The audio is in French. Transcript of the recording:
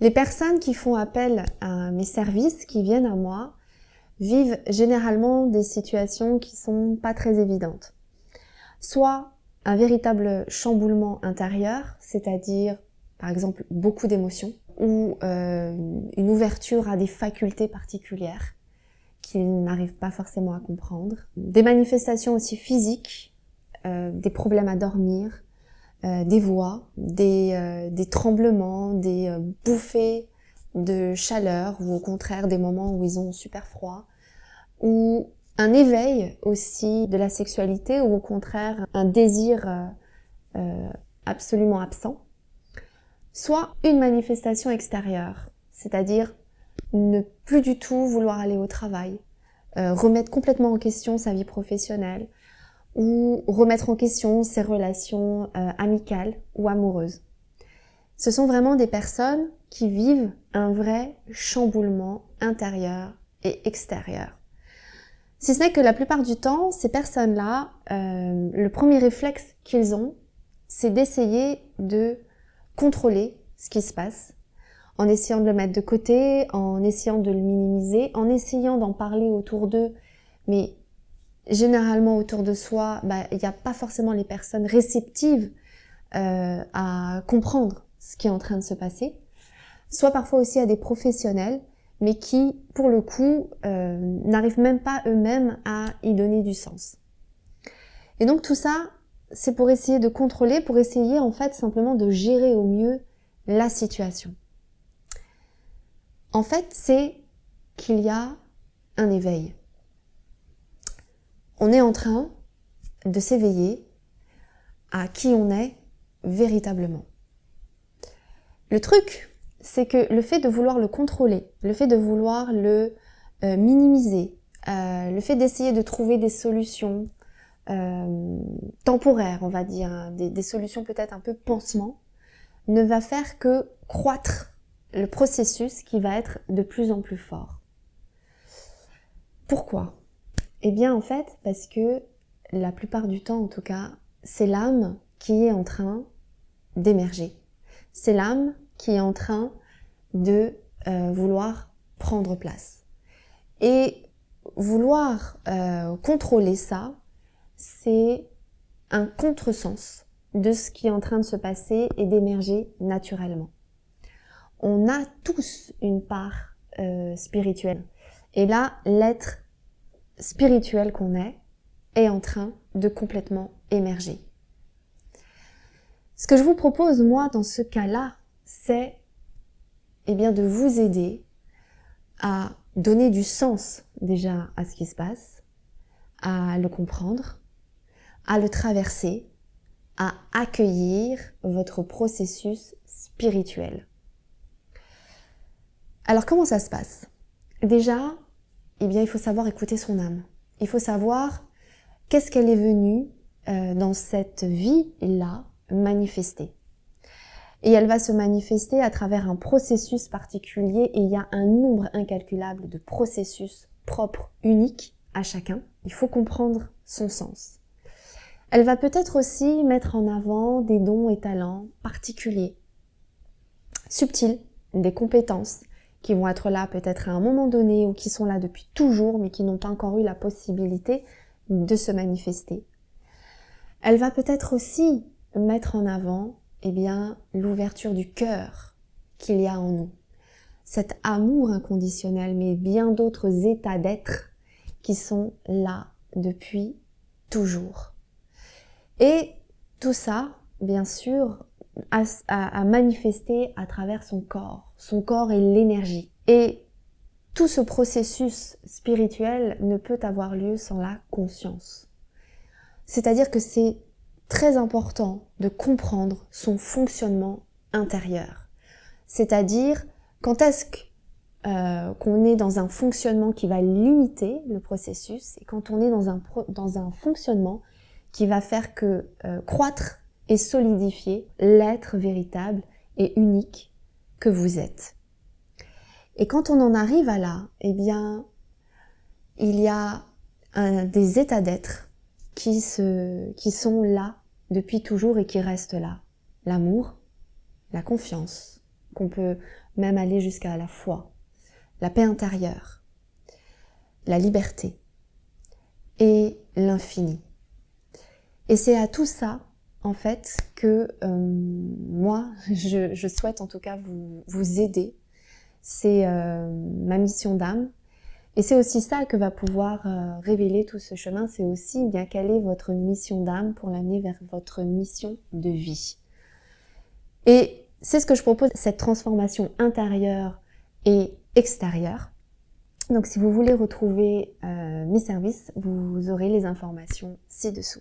Les personnes qui font appel à mes services, qui viennent à moi, vivent généralement des situations qui sont pas très évidentes. Soit un véritable chamboulement intérieur, c'est-à-dire par exemple beaucoup d'émotions, ou une ouverture à des facultés particulières qu'ils n'arrivent pas forcément à comprendre. Des manifestations aussi physiques, des problèmes à dormir, des voix, des tremblements, des bouffées de chaleur, ou au contraire des moments où ils ont super froid, ou un éveil aussi de la sexualité, ou au contraire un désir absolument absent, soit une manifestation extérieure, c'est-à-dire ne plus du tout vouloir aller au travail, remettre complètement en question sa vie professionnelle, ou remettre en question ses relations amicales ou amoureuses. Ce sont vraiment des personnes qui vivent un vrai chamboulement intérieur et extérieur. Si ce n'est que la plupart du temps, ces personnes-là, le premier réflexe qu'ils ont, c'est d'essayer de contrôler ce qui se passe, en essayant de le mettre de côté, en essayant de le minimiser, en essayant d'en parler autour d'eux, mais généralement autour de soi, il n'y a pas forcément les personnes réceptives à comprendre ce qui est en train de se passer, soit parfois aussi à des professionnels, mais qui, pour le coup, n'arrivent même pas eux-mêmes à y donner du sens. Et donc tout ça, c'est pour essayer de contrôler, pour essayer en fait simplement de gérer au mieux la situation. En fait, c'est qu'il y a un éveil. On est en train de s'éveiller à qui on est véritablement. Le truc, c'est que le fait de vouloir le contrôler, le fait de vouloir le minimiser, le fait d'essayer de trouver des solutions temporaires, on va dire, hein, des solutions peut-être un peu pansement, ne va faire que croître le processus qui va être de plus en plus fort. Pourquoi ? Eh bien en fait, parce que la plupart du temps en tout cas, c'est l'âme qui est en train d'émerger. C'est l'âme qui est en train de vouloir prendre place. Et vouloir contrôler ça, c'est un contresens de ce qui est en train de se passer et d'émerger naturellement. On a tous une part spirituelle. Et là, l'être spirituel qu'on est en train de complètement émerger. Ce que je vous propose, moi, dans ce cas-là, c'est de vous aider à donner du sens déjà à ce qui se passe, à le comprendre, à le traverser, à accueillir votre processus spirituel. Alors comment ça se passe ? Déjà, il faut savoir écouter son âme. Il faut savoir qu'est-ce qu'elle est venue dans cette vie-là manifester. Et elle va se manifester à travers un processus particulier et il y a un nombre incalculable de processus propres, uniques à chacun. Il faut comprendre son sens. Elle va peut-être aussi mettre en avant des dons et talents particuliers, subtils, des compétences qui vont être là peut-être à un moment donné ou qui sont là depuis toujours mais qui n'ont pas encore eu la possibilité de se manifester. Elle va peut-être aussi mettre en avant l'ouverture du cœur qu'il y a en nous. Cet amour inconditionnel, mais bien d'autres états d'être qui sont là depuis toujours. Et tout ça, bien sûr, à manifester à travers son corps et l'énergie. Et tout ce processus spirituel ne peut avoir lieu sans la conscience. C'est-à-dire que c'est très important de comprendre son fonctionnement intérieur. C'est-à-dire quand est-ce qu'on est dans un fonctionnement qui va limiter le processus et quand on est dans un fonctionnement qui va faire que croître et solidifier l'être véritable et unique que vous êtes. Et quand on en arrive à là, il y a des états d'être qui sont là depuis toujours et qui restent là. L'amour, la confiance, qu'on peut même aller jusqu'à la foi, la paix intérieure, la liberté et l'infini. Et c'est à tout ça, en fait, que moi, je souhaite en tout cas vous aider. C'est ma mission d'âme. Et c'est aussi ça que va pouvoir révéler tout ce chemin. C'est aussi bien quelle est votre mission d'âme pour l'amener vers votre mission de vie. Et c'est ce que je propose, cette transformation intérieure et extérieure. Donc si vous voulez retrouver mes services, vous aurez les informations ci-dessous.